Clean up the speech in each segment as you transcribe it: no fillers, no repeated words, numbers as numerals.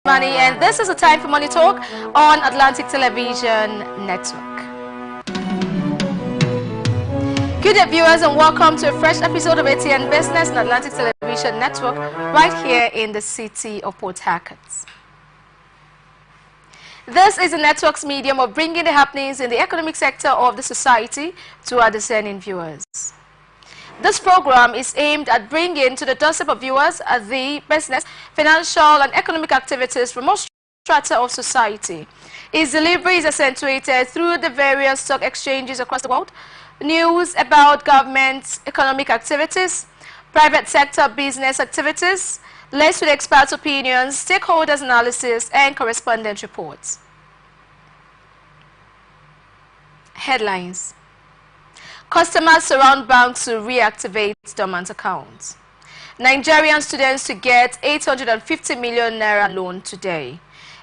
Money, and this is a time for Money Talk on Atlantic Television Network. Good day, viewers, and welcome to a fresh episode of ATN Business on Atlantic Television Network right here in the city of Port Harcourt. This is the network's medium of bringing the happenings in the economic sector of the society to our discerning viewers. This program is aimed at bringing to the doorstep of viewers the business, financial and economic activities from most strata of society. Its delivery is accentuated through the various stock exchanges across the world, news about government economic activities, private sector business activities, laced with experts' opinions, stakeholders' analysis, and correspondent reports. Headlines. Customers surround banks to reactivate dormant accounts. Nigerian students to get 850 million naira loan today.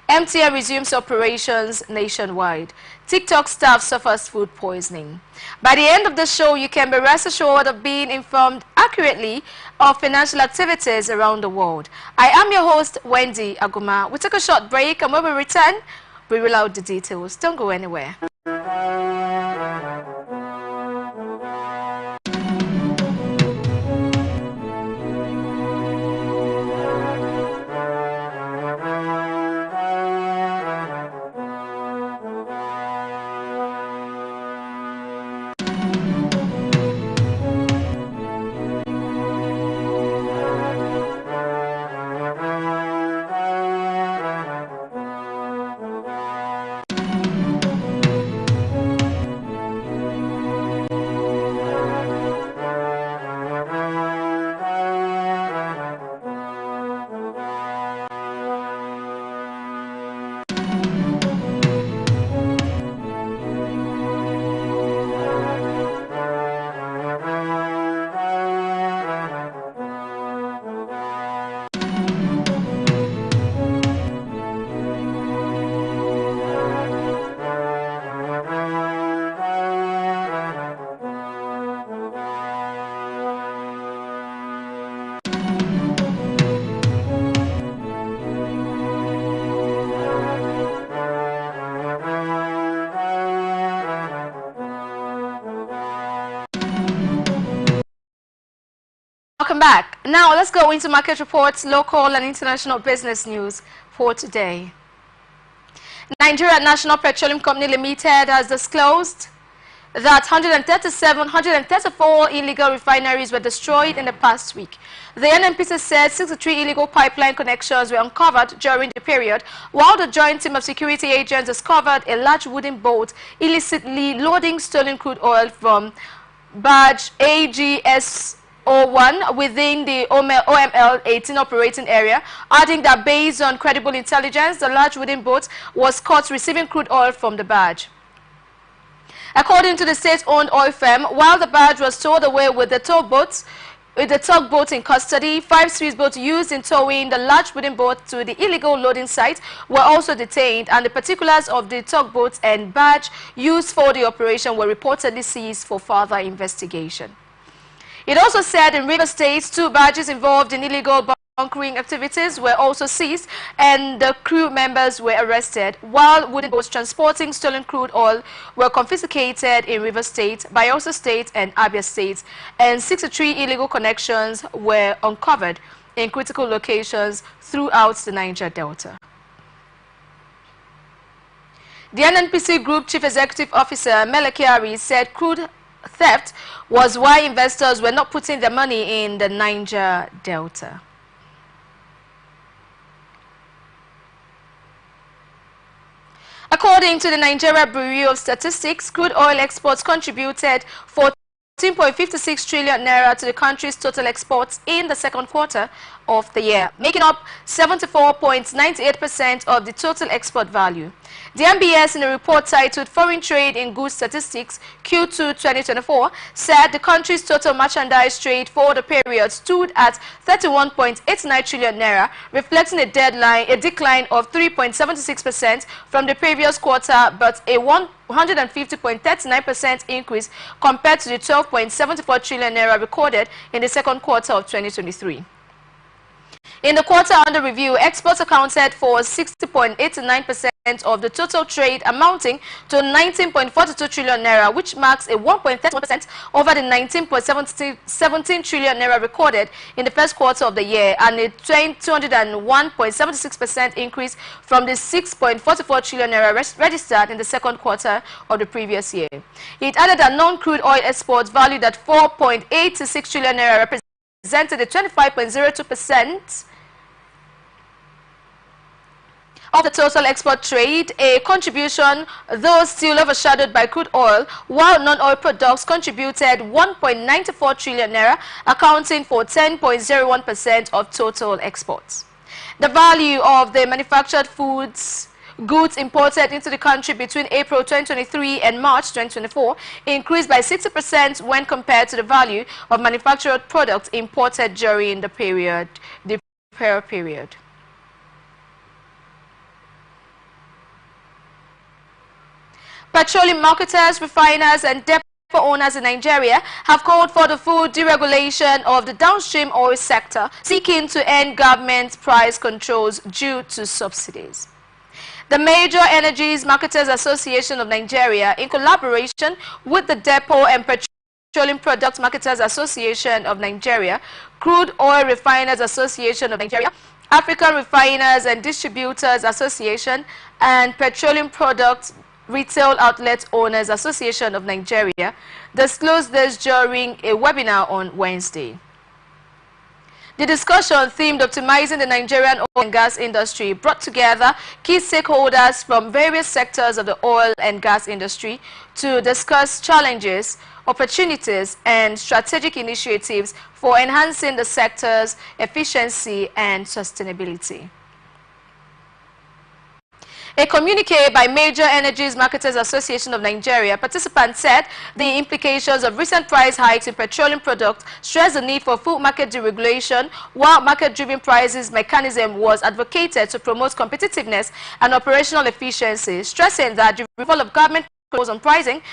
MTN resumes operations nationwide. TikTok staff suffers food poisoning. By the end of the show, you can be rest assured of being informed accurately of financial activities around the world. I am your host, Wendy Aguma. We take a short break, and when we return, we roll out the details. Don't go anywhere. Welcome back. Now let's go into market reports, local and international business news for today. Nigeria National Petroleum Company Limited has disclosed that 134 illegal refineries were destroyed in the past week. The NNPC said 63 illegal pipeline connections were uncovered during the period, while the joint team of security agents discovered a large wooden boat illicitly loading stolen crude oil from barge AGS 01 within the OML 18 operating area, adding that based on credible intelligence, the large wooden boat was caught receiving crude oil from the barge. According to the state-owned oil firm, while the barge was towed away with the tugboat in custody, 5 Swiss boats used in towing the large wooden boat to the illegal loading site were also detained, and the particulars of the tugboat and barge used for the operation were reportedly seized for further investigation. It also said in Rivers State, 2 barges involved in illegal bunkering activities were also seized and the crew members were arrested, while wooden boats transporting stolen crude oil were confiscated in Rivers State, Bayelsa State and Abia State, and 63 illegal connections were uncovered in critical locations throughout the Niger Delta. The NNPC Group Chief Executive Officer Melekiari said crude theft was why investors were not putting their money in the Niger Delta. According to the Nigeria Bureau of Statistics, crude oil exports contributed 14.56 trillion naira to the country's total exports in the second quarter of the year, making up 74.98% of the total export value. The MBS, in a report titled Foreign Trade in Goods Statistics Q2 2024, said the country's total merchandise trade for the period stood at 31.89 trillion naira, reflecting a decline of 3.76% from the previous quarter, but a 150.39% increase compared to the 12.74 trillion naira recorded in the second quarter of 2023. In the quarter under review, exports accounted for 60.89% of the total trade, amounting to 19.42 trillion naira, which marks a 1.31% over the 19.17 trillion naira recorded in the first quarter of the year, and a 201.76% increase from the 6.44 trillion naira registered in the second quarter of the previous year. It added that non-crude oil exports valued at 4.86 trillion naira represented a 25.02% of the total export trade, a contribution though still overshadowed by crude oil, while non-oil products contributed 1.94 trillion naira, accounting for 10.01% of total exports. The value of the manufactured goods imported into the country between April 2023 and March 2024 increased by 60% when compared to the value of manufactured products imported during the prior period. Petroleum marketers, refiners, and depot owners in Nigeria have called for the full deregulation of the downstream oil sector, seeking to end government price controls due to subsidies. The Major Energies Marketers Association of Nigeria, in collaboration with the Depot and Petroleum Products Marketers Association of Nigeria, Crude Oil Refiners Association of Nigeria, African Refiners and Distributors Association, and Petroleum Products Retail Outlet Owners Association of Nigeria, disclosed this during a webinar on Wednesday. The discussion, themed Optimizing the Nigerian Oil and Gas Industry, brought together key stakeholders from various sectors of the oil and gas industry to discuss challenges, opportunities, and strategic initiatives for enhancing the sector's efficiency and sustainability. A communique by Major Energies Marketers Association of Nigeria participants said the implications of recent price hikes in petroleum products stressed the need for full market deregulation, while market-driven prices mechanism was advocated to promote competitiveness and operational efficiency, stressing that the removal of government controls on pricing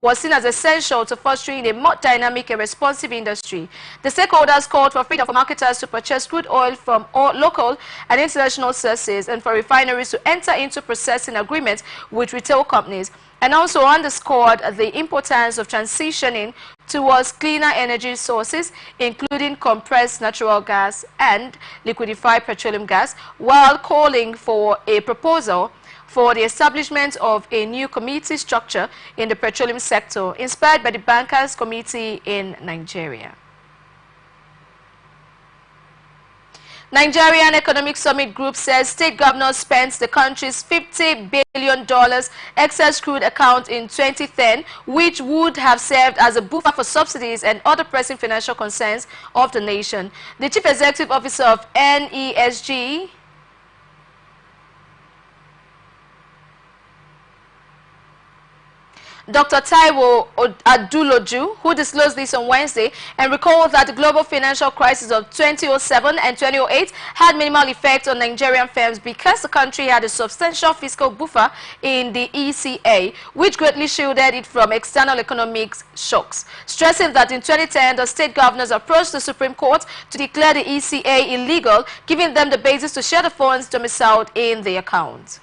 was seen as essential to fostering a more dynamic and responsive industry. The stakeholders called for freedom for marketers to purchase crude oil from all local and international sources, and for refineries to enter into processing agreements with retail companies, and also underscored the importance of transitioning towards cleaner energy sources, including compressed natural gas and liquefied petroleum gas, while calling for a proposal for the establishment of a new committee structure in the petroleum sector, inspired by the Bankers Committee in Nigeria. Nigerian Economic Summit Group says state governors spent the country's $50 billion excess crude account in 2010, which would have served as a buffer for subsidies and other pressing financial concerns of the nation. The Chief Executive Officer of NESG, Dr. Taiwo Aduloju, who disclosed this on Wednesday, and recalled that the global financial crisis of 2007 and 2008 had minimal effect on Nigerian firms because the country had a substantial fiscal buffer in the ECA, which greatly shielded it from external economic shocks, stressing that in 2010 the state governors approached the Supreme Court to declare the ECA illegal, giving them the basis to share the funds domiciled in the account.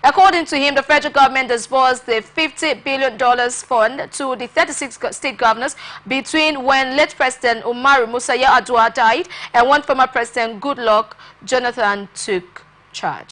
According to him, the federal government disbursed the $50 billion fund to the 36 state governors between when late President Umaru Musa Yar'Adua died and when former President Goodluck Jonathan took charge.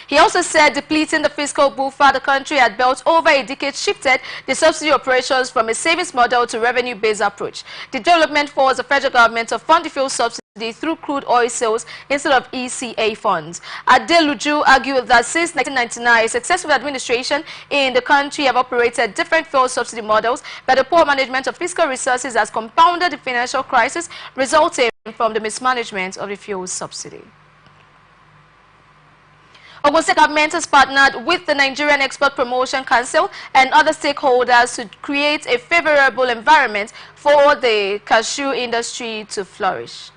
He also said depleting the fiscal buffer the country had built over a decade shifted the subsidy operations from a savings model to revenue-based approach. The development forced the federal government to fund the fuel subsidy through crude oil sales instead of ECA funds. Adeluju argued that since 1999, successive administration in the country have operated different fuel subsidy models, but the poor management of fiscal resources has compounded the financial crisis resulting from the mismanagement of the fuel subsidy. Ogun State government has partnered with the Nigerian Export Promotion Council and other stakeholders to create a favorable environment for the cashew industry to flourish.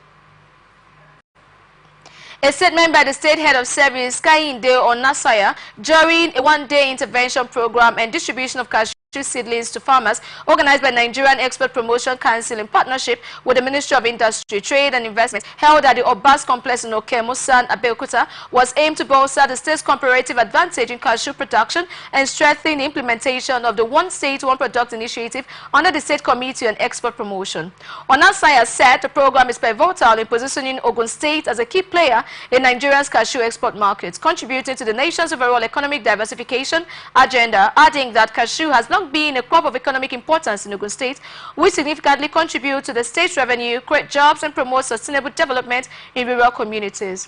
A statement by the State Head of Service, Kayinde Onasaya, during a one-day intervention program and distribution of cashew seedlings to farmers, organized by Nigerian Export Promotion Council in partnership with the Ministry of Industry, Trade and Investment, held at the Obas Complex in Okemusan, Abeokuta, was aimed to bolster the state's comparative advantage in cashew production and strengthen the implementation of the One State, One Product initiative under the State Committee on Export Promotion. Onasaya said the program is pivotal in positioning Ogun State as a key player in Nigeria's cashew export markets, contributing to the nation's overall economic diversification agenda, adding that cashew has long been a crop of economic importance in Ogun State, which significantly contribute to the state's revenue, create jobs, and promote sustainable development in rural communities.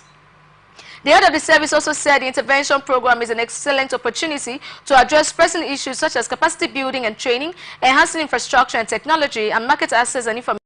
The head of the service also said the intervention program is an excellent opportunity to address pressing issues such as capacity building and training, enhancing infrastructure and technology, and market access and information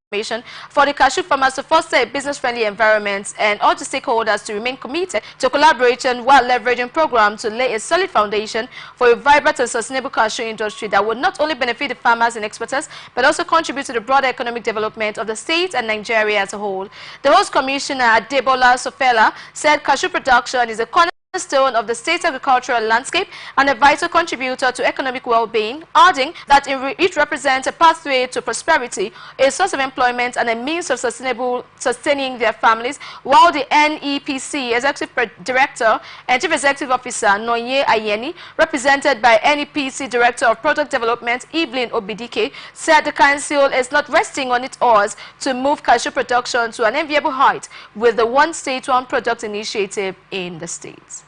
for the cashew farmers to foster a business-friendly environment, and all the stakeholders to remain committed to collaboration while leveraging programs to lay a solid foundation for a vibrant and sustainable cashew industry that would not only benefit the farmers and exporters, but also contribute to the broader economic development of the state and Nigeria as a whole. The host commissioner, Adebola Sofela, said cashew production is a cornerstone of the state's agricultural landscape and a vital contributor to economic well-being, adding that it represents a pathway to prosperity, a source of employment, and a means of sustaining their families, while the NEPC Executive Director and Chief Executive Officer, Noye Ayeni, represented by NEPC Director of Product Development, Evelyn Obidike, said the council is not resting on its oars to move cashew production to an enviable height with the One State, One Product initiative in the state.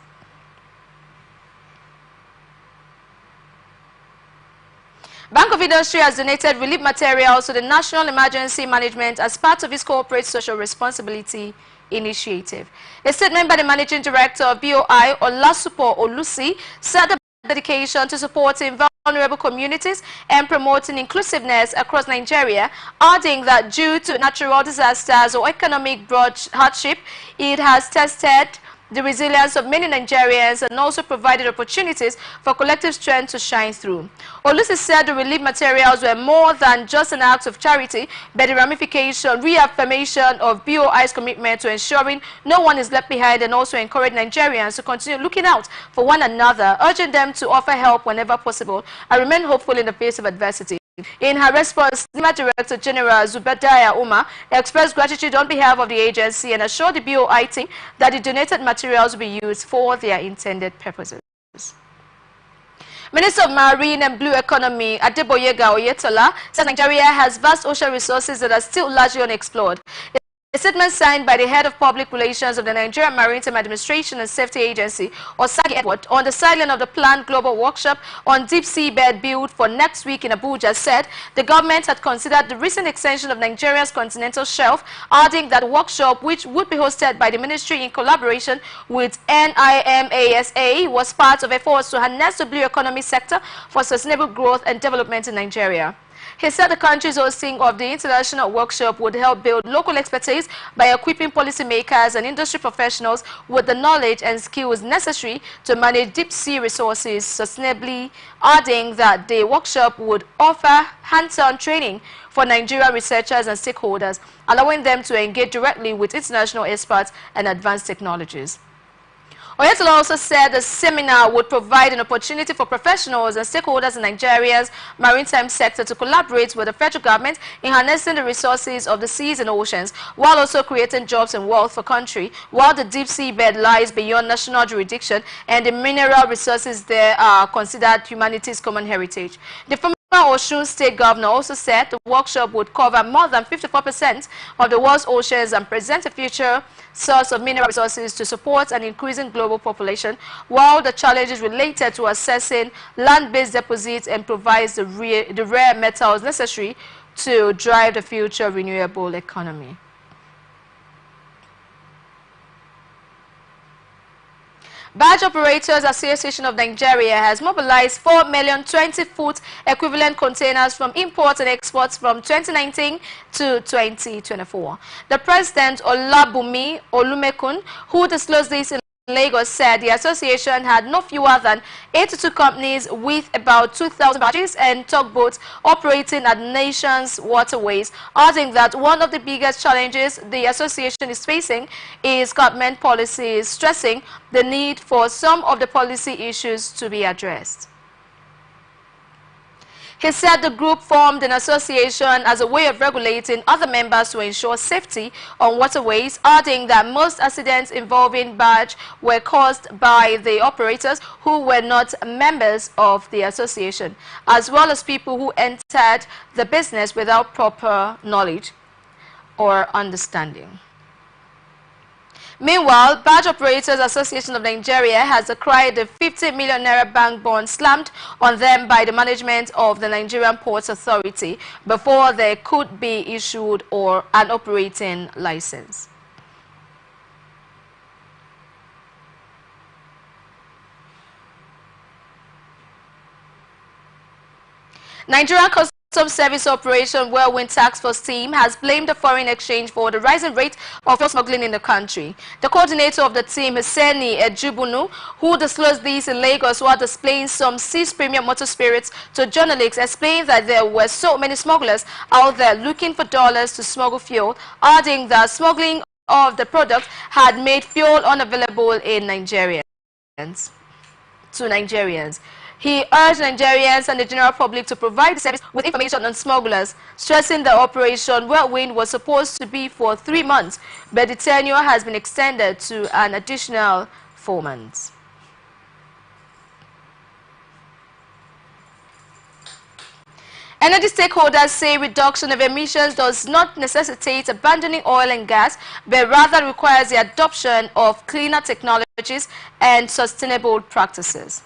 Bank of Industry has donated relief materials to the National Emergency Management as part of its corporate social responsibility initiative. A statement by the Managing Director of BOI, Olasupo Olusi, said the dedication to supporting vulnerable communities and promoting inclusiveness across Nigeria, adding that due to natural disasters or economic hardship, it has tested the resilience of many Nigerians and also provided opportunities for collective strength to shine through. Olusi said the relief materials were more than just an act of charity, but the reaffirmation of BOI's commitment to ensuring no one is left behind, and also encourage Nigerians to continue looking out for one another, urging them to offer help whenever possible and remain hopeful in the face of adversity. In her response, NIMA Director General Zubedaya Umar expressed gratitude on behalf of the agency and assured the BOI team that the donated materials will be used for their intended purposes. Minister of Marine and Blue Economy, Adeboyega Oyetola, said Nigeria has vast ocean resources that are still largely unexplored. A statement signed by the head of public relations of the Nigerian Maritime Administration and Safety Agency, Osagi Edward, on the sideline of the planned global workshop on deep seabed build for next week in Abuja, said the government had considered the recent extension of Nigeria's continental shelf, adding that the workshop, which would be hosted by the ministry in collaboration with NIMASA, was part of efforts to harness the blue economy sector for sustainable growth and development in Nigeria. He said the country's hosting of the international workshop would help build local expertise by equipping policymakers and industry professionals with the knowledge and skills necessary to manage deep sea resources sustainably, adding that the workshop would offer hands-on training for Nigerian researchers and stakeholders, allowing them to engage directly with international experts and advanced technologies. Oyetola also said the seminar would provide an opportunity for professionals and stakeholders in Nigeria's maritime sector to collaborate with the federal government in harnessing the resources of the seas and oceans, while also creating jobs and wealth for country, while the deep sea bed lies beyond national jurisdiction and the mineral resources there are considered humanity's common heritage. The former Osun State Governor also said the workshop would cover more than 54% of the world's oceans and present a future source of mineral resources to support an increasing global population, while the challenges related to assessing land-based deposits and provides the rare metals necessary to drive the future renewable economy. Barge Operators Association of Nigeria has mobilized 4 million 20-foot equivalent containers from imports and exports from 2019 to 2024. The president, Olabumi Olumekun, who disclosed this in Lagos, said the association had no fewer than 82 companies with about 2,000 barges and tugboats operating at nation's waterways, adding that one of the biggest challenges the association is facing is government policies, stressing the need for some of the policy issues to be addressed. He said the group formed an association as a way of regulating other members to ensure safety on waterways, adding that most accidents involving barge were caused by the operators who were not members of the association, as well as people who entered the business without proper knowledge or understanding. Meanwhile, Barge Operators Association of Nigeria has decried the 50 million naira bank bond slammed on them by the management of the Nigerian Ports Authority before they could be issued or an operating license. Nigerian Customs Service Operation Whirlwind Task Force team has blamed the foreign exchange for the rising rate of fuel smuggling in the country. The coordinator of the team, Hussaini Ejubunu, who disclosed this in Lagos while displaying some seized premium motor spirits to journalists, explained that there were so many smugglers out there looking for dollars to smuggle fuel, adding that smuggling of the product had made fuel unavailable in Nigerians. He urged Nigerians and the general public to provide the service with information on smugglers, stressing the Operation Whirlwind was supposed to be for 3 months, but the tenure has been extended to an additional 4 months. Energy stakeholders say reduction of emissions does not necessitate abandoning oil and gas, but rather requires the adoption of cleaner technologies and sustainable practices.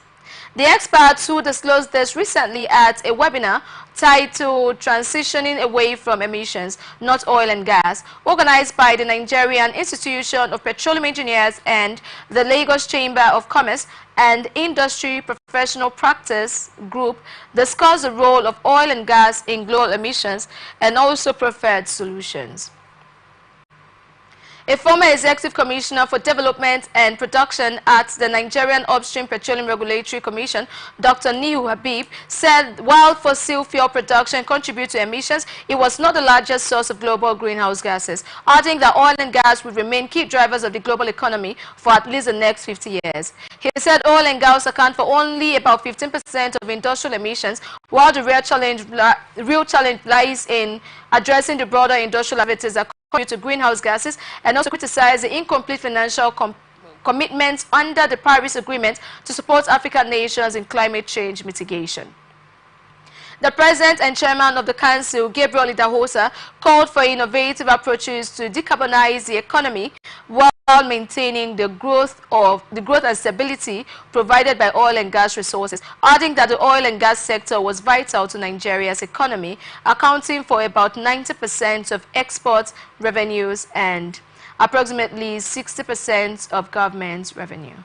The experts who disclosed this recently at a webinar titled Transitioning Away from Emissions, Not Oil and Gas, organized by the Nigerian Institution of Petroleum Engineers and the Lagos Chamber of Commerce and Industry Professional Practice Group, discussed the role of oil and gas in global emissions and also preferred solutions. A former executive commissioner for development and production at the Nigerian Upstream Petroleum Regulatory Commission, Dr. Niu Habib, said while fossil fuel production contributes to emissions, it was not the largest source of global greenhouse gases, adding that oil and gas will remain key drivers of the global economy for at least the next 50 years. He said oil and gas account for only about 15% of industrial emissions, while the real challenge lies in addressing the broader industrial activities that contribute to greenhouse gases, and also criticize the incomplete financial commitments under the Paris Agreement to support African nations in climate change mitigation. The President and Chairman of the Council, Gabriel Idahosa, called for innovative approaches to decarbonize the economy while maintaining the growth and stability provided by oil and gas resources, adding that the oil and gas sector was vital to Nigeria's economy, accounting for about 90% of export revenues and approximately 60% of government revenue.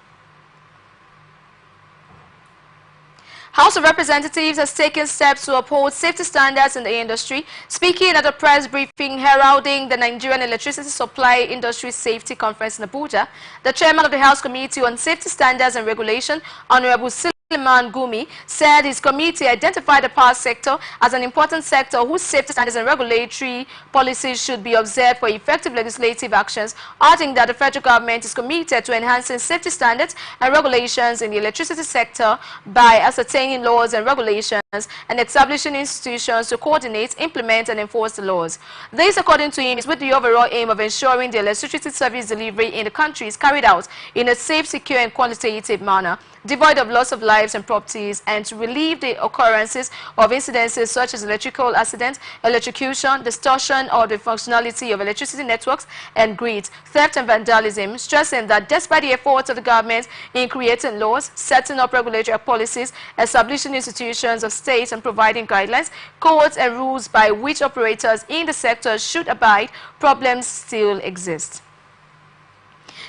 House of Representatives has taken steps to uphold safety standards in the industry. Speaking at a press briefing heralding the Nigerian Electricity Supply Industry Safety Conference in Abuja, the chairman of the House Committee on Safety Standards and Regulation, Honorable Suleiman Gumi, said his committee identified the power sector as an important sector whose safety standards and regulatory policies should be observed for effective legislative actions, adding that the federal government is committed to enhancing safety standards and regulations in the electricity sector by ascertaining laws and regulations and establishing institutions to coordinate, implement and enforce the laws. This, according to him, is with the overall aim of ensuring the electricity service delivery in the country is carried out in a safe, secure and qualitative manner, devoid of loss of lives and properties, and to relieve the occurrences of incidences such as electrical accidents, electrocution, distortion of the functionality of electricity networks and grids, theft and vandalism, stressing that despite the efforts of the government in creating laws, setting up regulatory policies, establishing institutions of state and providing guidelines, codes and rules by which operators in the sector should abide, problems still exist.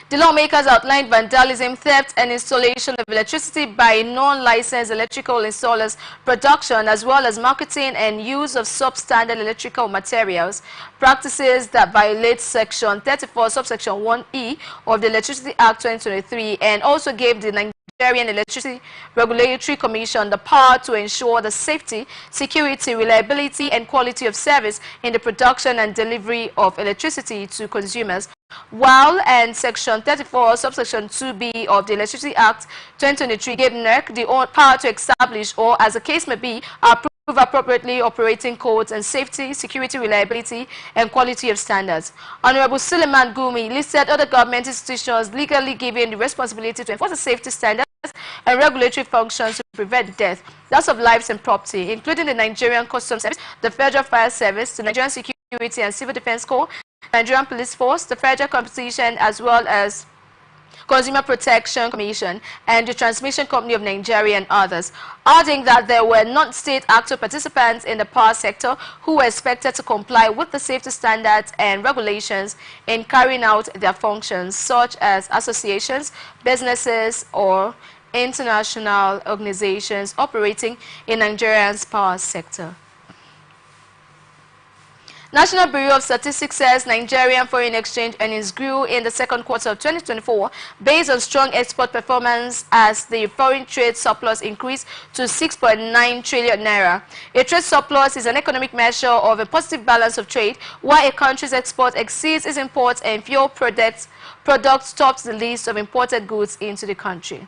The lawmakers outlined vandalism, theft and installation of electricity by non-licensed electrical installers, production as well as marketing and use of substandard electrical materials, practices that violate Section 34, subsection 1E of the Electricity Act 2023, and also gave the Nigerian Electricity Regulatory Commission the power to ensure the safety, security, reliability and quality of service in the production and delivery of electricity to consumers, while and Section 34, subsection 2B of the Electricity Act 2023 gave NERC the power to establish or, as the case may be, approve appropriately operating codes and safety, security, reliability, and quality of standards. Honorable Suleiman Gumi listed other government institutions legally given the responsibility to enforce the safety standards and regulatory functions to prevent death, loss of lives and property, including the Nigerian Customs Service, the Federal Fire Service, the Nigerian Security and Civil Defense Corps, Nigerian Police Force, the Federal Competition, as well as Consumer Protection Commission and the Transmission Company of Nigeria and others, adding that there were non-state active participants in the power sector who were expected to comply with the safety standards and regulations in carrying out their functions, such as associations, businesses, or international organizations operating in Nigeria's power sector. National Bureau of Statistics says Nigerian foreign exchange earnings grew in the second quarter of 2024 based on strong export performance as the foreign trade surplus increased to 6.9 trillion naira. A trade surplus is an economic measure of a positive balance of trade where a country's export exceeds its imports and fewer products tops the list of imported goods into the country.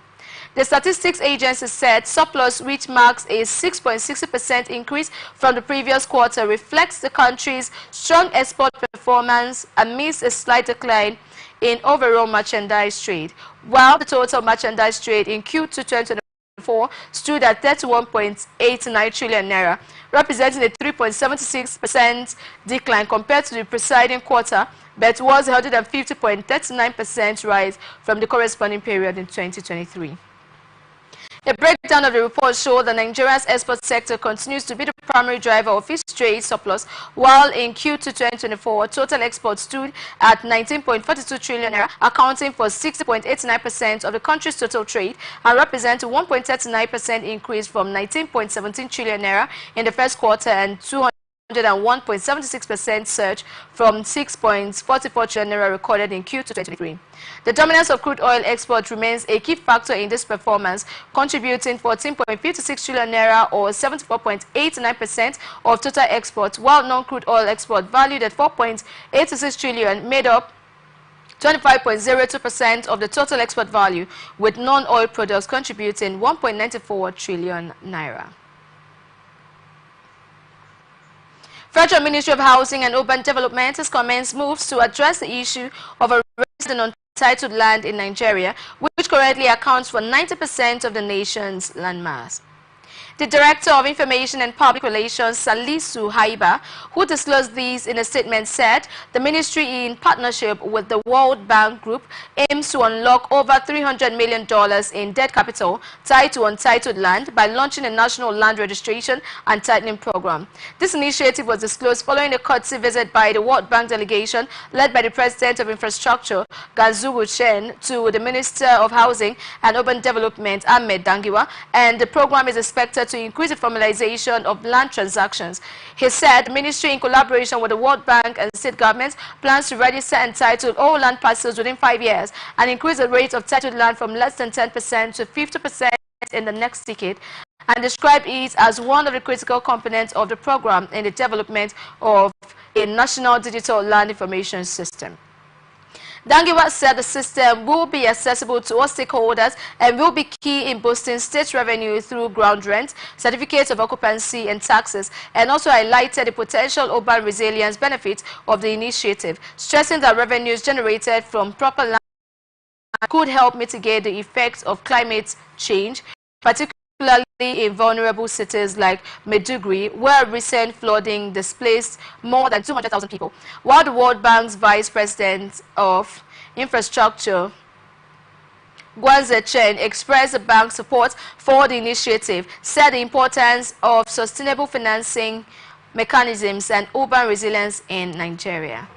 The Statistics Agency said surplus, which marks a 6.60% increase from the previous quarter, reflects the country's strong export performance amidst a slight decline in overall merchandise trade, while the total merchandise trade in Q2 2024 stood at 31.89 trillion naira, representing a 3.76% decline compared to the preceding quarter, but was a 150.39% rise from the corresponding period in 2023. A breakdown of the report showed that Nigeria's export sector continues to be the primary driver of its trade surplus, while in Q2 2024, total exports stood at 19.42 trillion naira, accounting for 60.89% of the country's total trade and represent a 1.39% increase from 19.17 trillion naira in the first quarter and 201.76% surge from 6.44 trillion naira recorded in Q2 2023. The dominance of crude oil export remains a key factor in this performance, contributing 14.56 trillion naira or 74.89% of total exports, while non-crude oil export valued at 4.86 trillion made up 25.02% of the total export value, with non-oil products contributing 1.94 trillion naira. Federal Ministry of Housing and Urban Development has commenced moves to address the issue of a resident untitled land in Nigeria, which currently accounts for 90% of the nation's landmass. The Director of Information and Public Relations, Salisu Haiba, who disclosed these in a statement, said the ministry, in partnership with the World Bank Group, aims to unlock over $300 million in debt capital tied to untitled land by launching a national land registration and titling program. This initiative was disclosed following a courtesy visit by the World Bank delegation led by the President of Infrastructure, Ganzuru Chen, to the Minister of Housing and Urban Development, Ahmed Dangiwa, and the program is expected to increase the formalization of land transactions. He said the ministry, in collaboration with the World Bank and state governments, plans to register and title all land parcels within 5 years and increase the rate of titled land from less than 10% to 50% in the next decade, and described it as one of the critical components of the program in the development of a national digital land information system. Dangiwa said the system will be accessible to all stakeholders and will be key in boosting state revenue through ground rent, certificates of occupancy and taxes, and also highlighted the potential urban resilience benefits of the initiative, stressing that revenues generated from proper land could help mitigate the effects of climate change, particularly in vulnerable cities like Maiduguri, where recent flooding displaced more than 200,000 people. While the World Bank's Vice President of Infrastructure, Gwanze Chen, expressed the bank's support for the initiative, said the importance of sustainable financing mechanisms and urban resilience in Nigeria.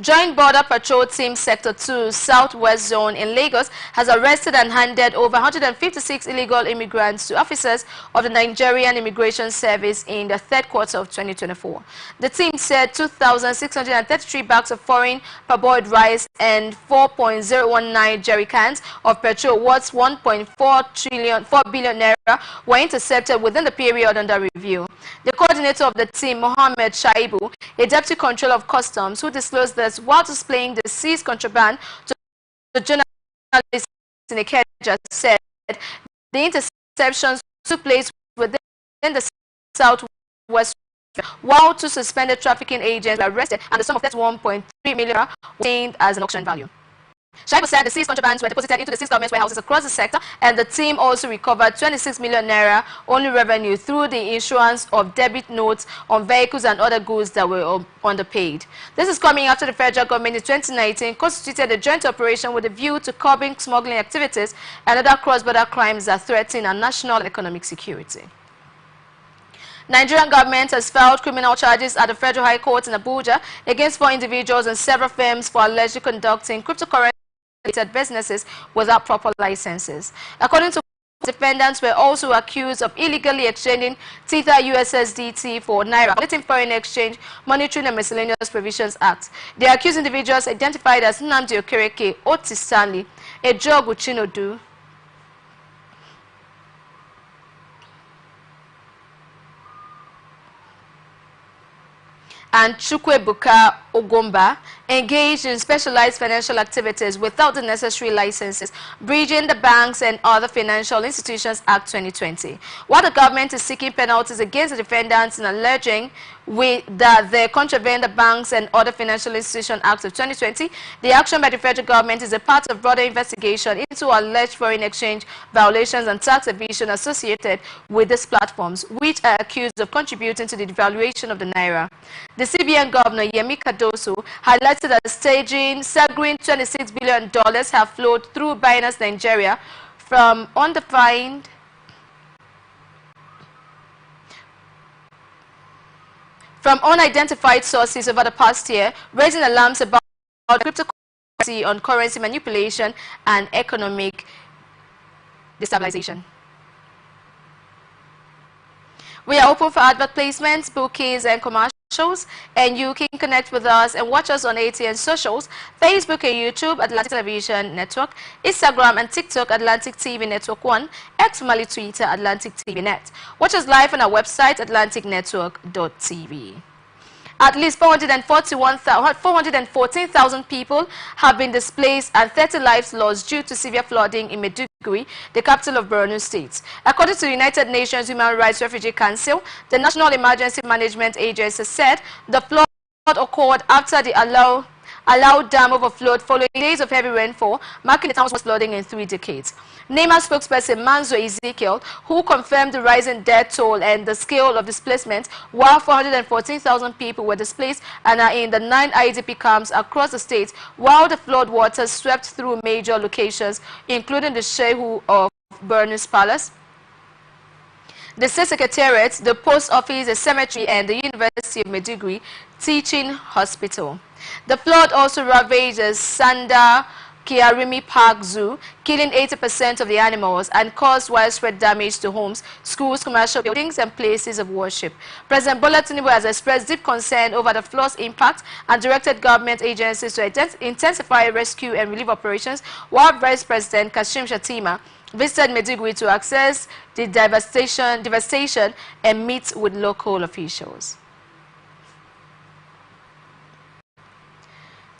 Joint Border Patrol Team Sector 2 Southwest Zone in Lagos has arrested and handed over 156 illegal immigrants to officers of the Nigerian Immigration Service in the third quarter of 2024. The team said 2,633 bags of foreign parboiled rice and 4.019 jerry cans of petrol worth 1.4 billion naira were intercepted within the period under review. The coordinator of the team, Mohammed Shaibu, a deputy controller of customs, who disclosed this while displaying the seized contraband to the journalist in Ikeja, said the interception interceptions took place within the southwest, while two suspended trafficking agents were arrested and the sum of 31.3 million was obtained as an auction value. Shaibu said the seized contrabands were deposited into the 6 government warehouses across the sector, and the team also recovered 26 million naira only revenue through the issuance of debit notes on vehicles and other goods that were underpaid. This is coming after the federal government in 2019 constituted a joint operation with a view to curbing smuggling activities and other cross-border crimes that threaten our national economic security. Nigerian government has filed criminal charges at the Federal High Court in Abuja against 4 individuals and several firms for allegedly conducting cryptocurrency-related businesses without proper licenses. According to defendants, were also accused of illegally exchanging Tether USSDT for Naira, violating Foreign Exchange, Monitoring and Miscellaneous Provisions Act. The accused individuals identified as Nnamdi Okereke, Otis Stanley, Ejogu Chinodu, and Chukwebuka Ogomba engaged in specialized financial activities without the necessary licenses, breaching the Banks and Other Financial Institutions Act 2020. While the government is seeking penalties against the defendants and alleging that they contravene the Banks and Other Financial Institutions Act of 2020, the action by the federal government is a part of broader investigation into alleged foreign exchange violations and tax evasion associated with these platforms, which are accused of contributing to the devaluation of the Naira. The CBN Governor, Yemi Cardoso, highlighted that staggering $26 billion have flowed through Binance Nigeria from unidentified sources over the past year, raising alarms about cryptocurrency on currency manipulation and economic destabilization. We are open for advert placements, bookings, and commercials, and you can connect with us and watch us on ATN socials, Facebook and YouTube, Atlantic Television Network, Instagram and TikTok, Atlantic TV Network 1, X Mali Twitter, Atlantic TV Net. Watch us live on our website, atlanticnetwork.tv. At least 414,000 people have been displaced and 30 lives lost due to severe flooding in Maiduguri, the capital of Borno State. According to the United Nations Human Rights Refugee Council, the National Emergency Management Agency said the flood occurred after the Alao Dam overflowed following days of heavy rainfall, marking the town's worst flooding in 3 decades. NEMA spokesperson Manzo Ezekiel, who confirmed the rising death toll and the scale of displacement, while 414,000 people were displaced and are in the 9 IDP camps across the state, while the flood waters swept through major locations, including the Shehu of Borno's Palace, the State Secretariat, the Post Office, the cemetery, and the University of Maiduguri Teaching Hospital. The flood also ravaged the Sanda Kiarimi Park Zoo, killing 80% of the animals and caused widespread damage to homes, schools, commercial buildings, and places of worship. President Bola Tinubu has expressed deep concern over the flood's impact and directed government agencies to intensify rescue and relief operations, while Vice President Kashim Shettima visited Maiduguri to assess the devastation and meet with local officials.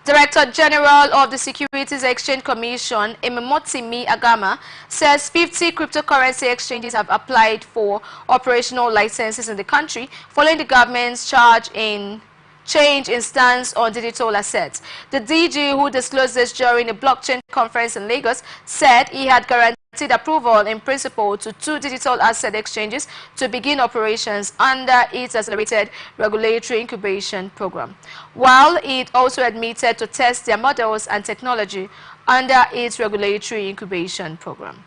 Director General of the Securities Exchange Commission, Ememotimi Agama, says 50 cryptocurrency exchanges have applied for operational licenses in the country following the government's change in stance on digital assets. The DG, who disclosed this during a blockchain conference in Lagos, said he had guaranteed approval in principle to 2 digital asset exchanges to begin operations under its accelerated regulatory incubation program, while it also admitted to test their models and technology under its regulatory incubation program.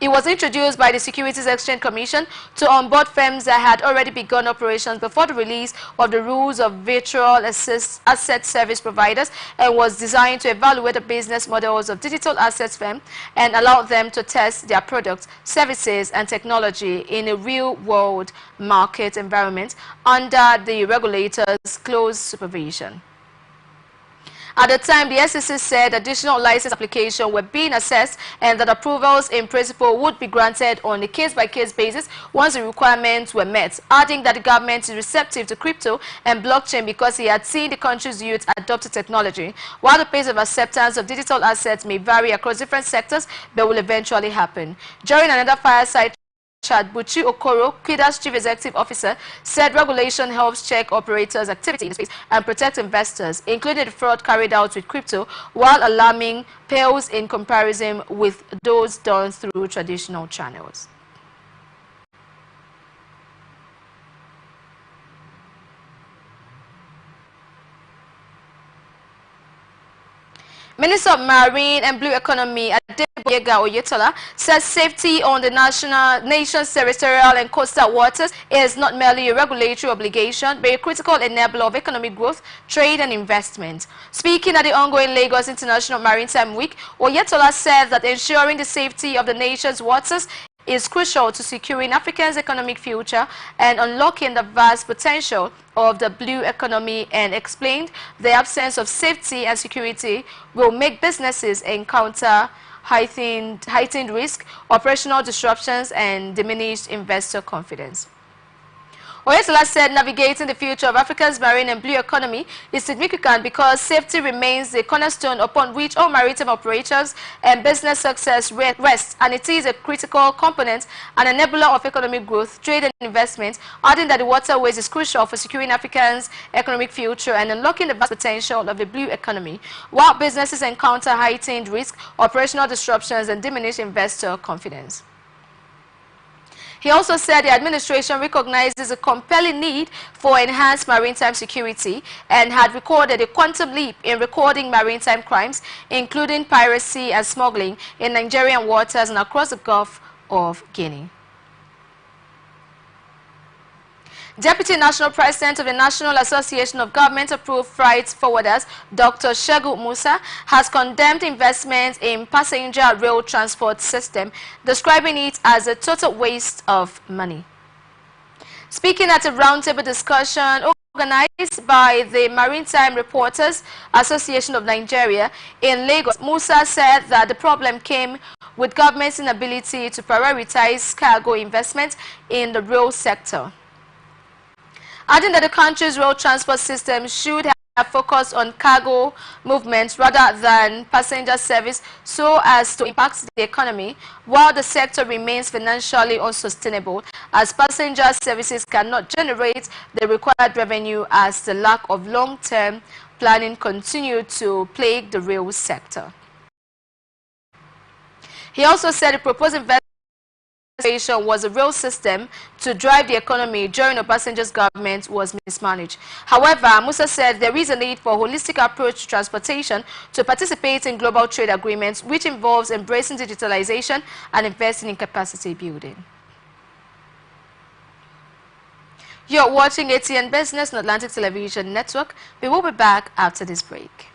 It was introduced by the Securities Exchange Commission to onboard firms that had already begun operations before the release of the rules of virtual asset service providers, and was designed to evaluate the business models of digital assets firms and allow them to test their products, services, and technology in a real-world market environment under the regulator's close supervision. At the time, the SEC said additional license applications were being assessed and that approvals in principle would be granted on a case-by-case basis once the requirements were met, adding that the government is receptive to crypto and blockchain because he had seen the country's youth adopt the technology. While the pace of acceptance of digital assets may vary across different sectors, but will eventually happen. During another fireside chat, Buchi Okoro, Quida's chief executive officer, said regulation helps check operators' activity in the space and protect investors, including the fraud carried out with crypto, while alarming pales in comparison with those done through traditional channels. Minister of Marine and Blue Economy Adeboyega Oyetola says safety on the nation's territorial and coastal waters is not merely a regulatory obligation, but a critical enabler of economic growth, trade and investment. Speaking at the ongoing Lagos International Maritime Week, Oyetola said that ensuring the safety of the nation's waters is crucial to securing Africa's economic future and unlocking the vast potential of the blue economy, and explained the absence of safety and security will make businesses encounter heightened risk, operational disruptions and diminished investor confidence. Oyetola said navigating the future of Africa's marine and blue economy is significant because safety remains the cornerstone upon which all maritime operations and business success rests, and it is a critical component and enabler of economic growth, trade and investment, adding that the waterways is crucial for securing Africans' economic future and unlocking the vast potential of the blue economy, while businesses encounter heightened risk, operational disruptions and diminished investor confidence. He also said the administration recognizes a compelling need for enhanced maritime security and had recorded a quantum leap in recording maritime crimes, including piracy and smuggling in Nigerian waters and across the Gulf of Guinea. Deputy National President of the National Association of Government-Approved Freight Forwarders, Dr. Shegu Musa, has condemned investments in passenger rail transport system, describing it as a total waste of money. Speaking at a roundtable discussion organized by the Maritime Reporters Association of Nigeria in Lagos, Musa said that the problem came with government's inability to prioritize cargo investment in the rail sector, adding that the country's road transport system should have focused on cargo movements rather than passenger service so as to impact the economy, while the sector remains financially unsustainable as passenger services cannot generate the required revenue as the lack of long-term planning continue to plague the rail sector. He also said the proposed investment was a rail system to drive the economy during Obasanjo's government was mismanaged. However, Musa said there is a need for a holistic approach to transportation to participate in global trade agreements, which involves embracing digitalization and investing in capacity building. You're watching ATN Business on Atlantic Television Network. We will be back after this break.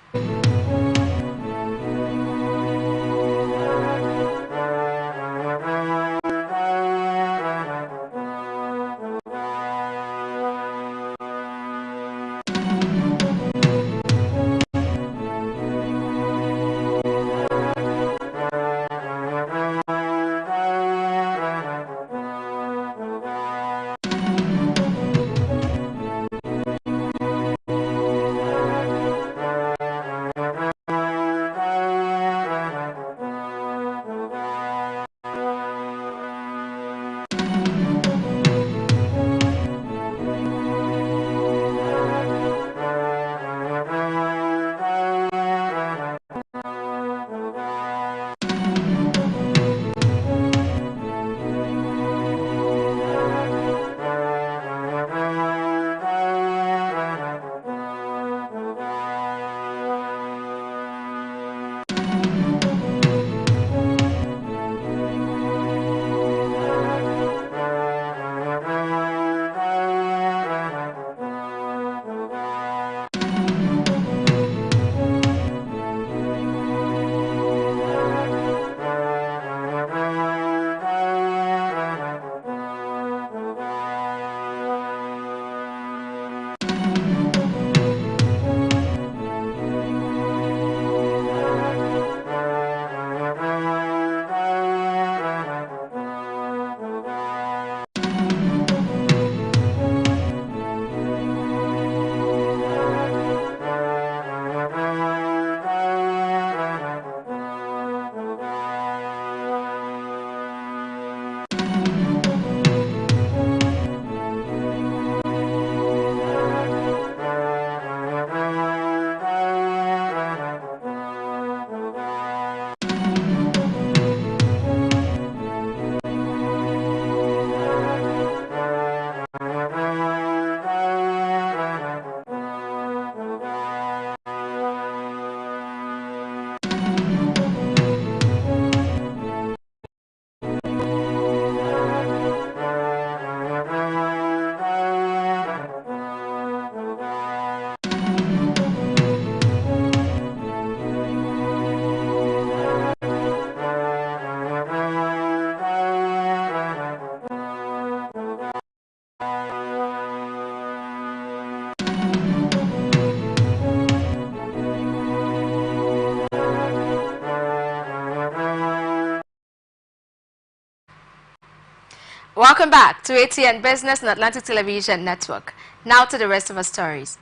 Welcome back to ATN Business and Atlantic Television Network. Now to the rest of our stories.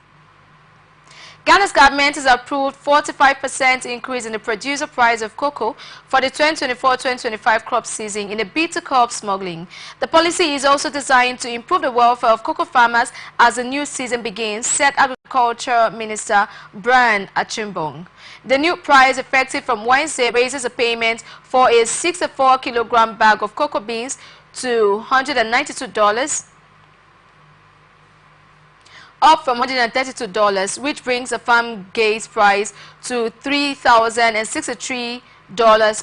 Ghana's government has approved 45% increase in the producer price of cocoa for the 2024-2025 crop season in a bid to curb smuggling. The policy is also designed to improve the welfare of cocoa farmers as the new season begins, said Agriculture Minister Brian Achimbong. The new price, effective from Wednesday, raises a payment for a 64-kilogram bag of cocoa beans to $192, up from $132, which brings the farm gate price to $3,063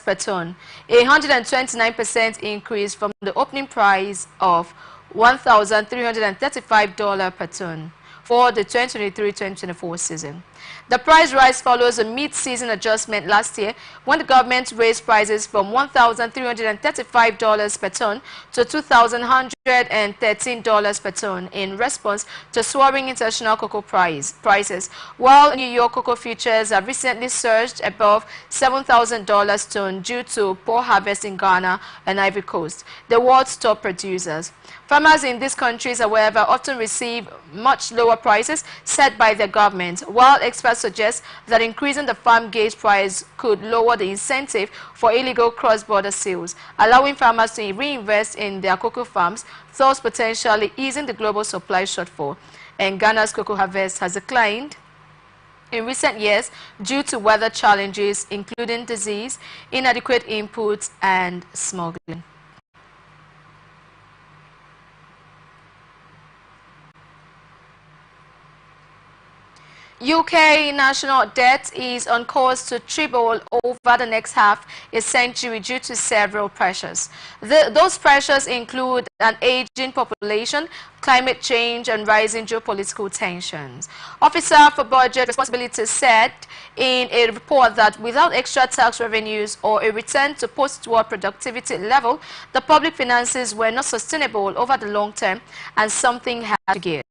per ton, a 129% increase from the opening price of $1,335 per ton for the 2023-2024 season. The price rise follows a mid-season adjustment last year when the government raised prices from $1,335 per ton to $2,113 per ton in response to soaring international cocoa prices, while New York cocoa futures have recently surged above $7,000 ton due to poor harvest in Ghana and Ivory Coast, the world's top producers. Farmers in these countries, however, often receive much lower prices set by the government, while experts suggest that increasing the farm gate price could lower the incentive for illegal cross-border sales, allowing farmers to reinvest in their cocoa farms, thus potentially easing the global supply shortfall. And Ghana's cocoa harvest has declined in recent years due to weather challenges, including disease, inadequate inputs, and smuggling. UK national debt is on course to triple over the next half a century due to several pressures. Those pressures include an aging population, climate change, and rising geopolitical tensions. Officer for Budget Responsibility said in a report that without extra tax revenues or a return to post-war productivity level, the public finances were not sustainable over the long term and something had to give.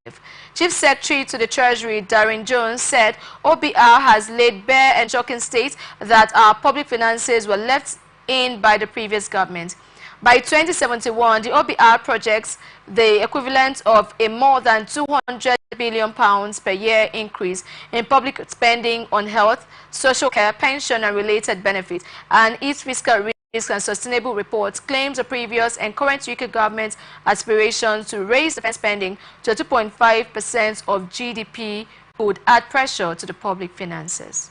Chief Secretary to the Treasury, Darren Jones, said OBR has laid bare and shocking states that our public finances were left in by the previous government. By 2071, the OBR projects the equivalent of a more than £200 billion per year increase in public spending on health, social care, pension and related benefits, and its fiscal risk and sustainable reports claims the previous and current UK government's aspirations to raise defense spending to 2.5% of GDP would add pressure to the public finances.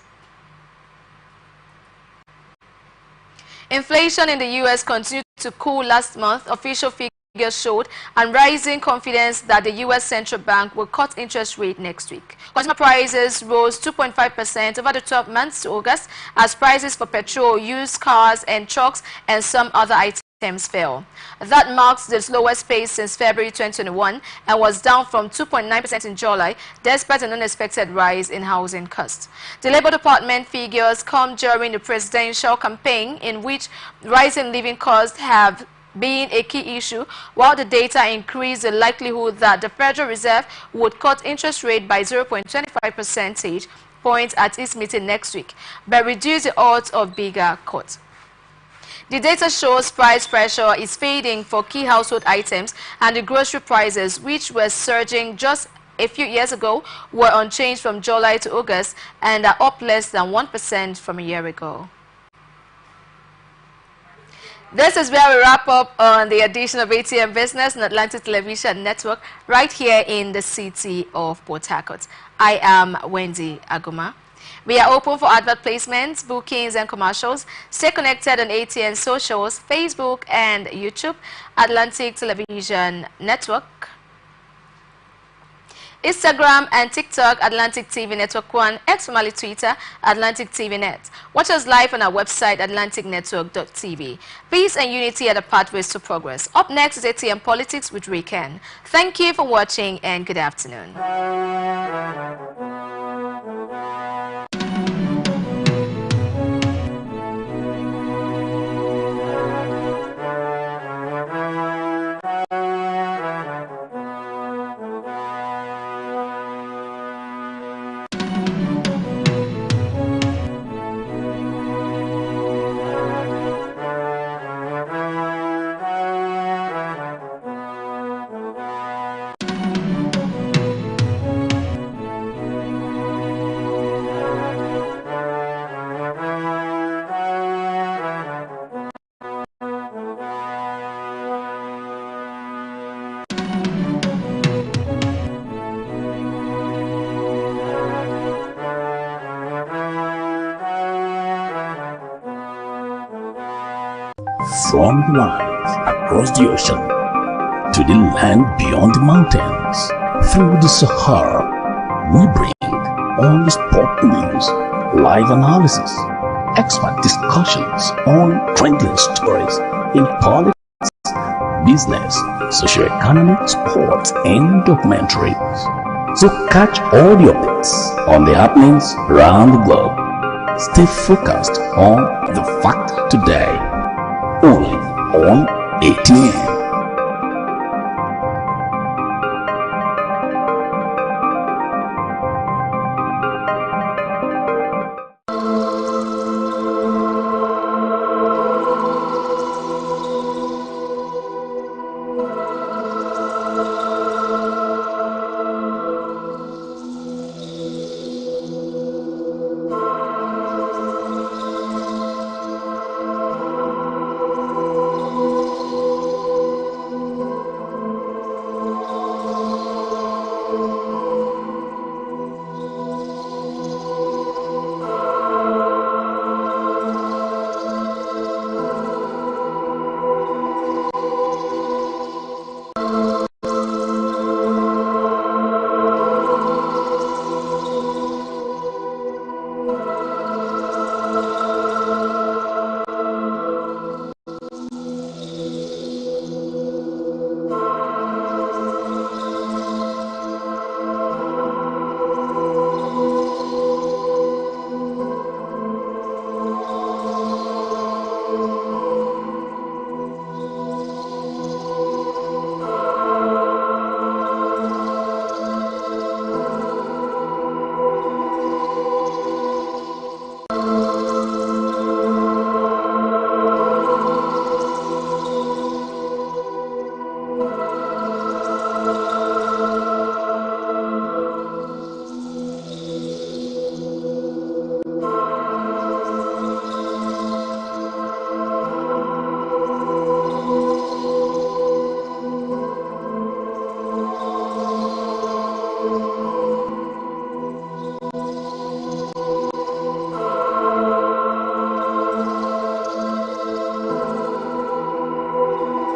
Inflation in the U.S. continued to cool last month, official figures showed, and rising confidence that the U.S. Central Bank will cut interest rate next week. Consumer prices rose 2.5% over the 12 months to August as prices for petrol, used cars and trucks and some other items fell. That marks the slowest pace since February 2021 and was down from 2.9% in July, despite an unexpected rise in housing costs. The Labour Department figures come during the presidential campaign, in which rising living costs have been a key issue, while the data increased the likelihood that the Federal Reserve would cut interest rate by 0.25 percentage points at its meeting next week, but reduce the odds of bigger cuts. The data shows price pressure is fading for key household items, and the grocery prices, which were surging just a few years ago, were unchanged from July to August and are up less than 1% from a year ago. This is where we wrap up on the edition of ATM Business and Atlantic Television Network right here in the city of Port Harcourt. I am Wendy Aguma. We are open for advert placements, bookings and commercials. Stay connected on ATN socials, Facebook and YouTube, Atlantic Television Network, Instagram and TikTok, Atlantic TV Network 1, X formerly Twitter, Atlantic TV Net. Watch us live on our website, atlanticnetwork.tv. Peace and unity are the pathways to progress. Up next is ATM Politics with Riken. Thank you for watching and good afternoon. From the lines across the ocean to the land beyond the mountains, through the Sahara, we bring all the sport news, live analysis, expert discussions on trending stories in politics, business, socio-economic, sports, and documentaries. So catch all the updates on the happenings around the globe. Stay focused on the fact today, only on ATN.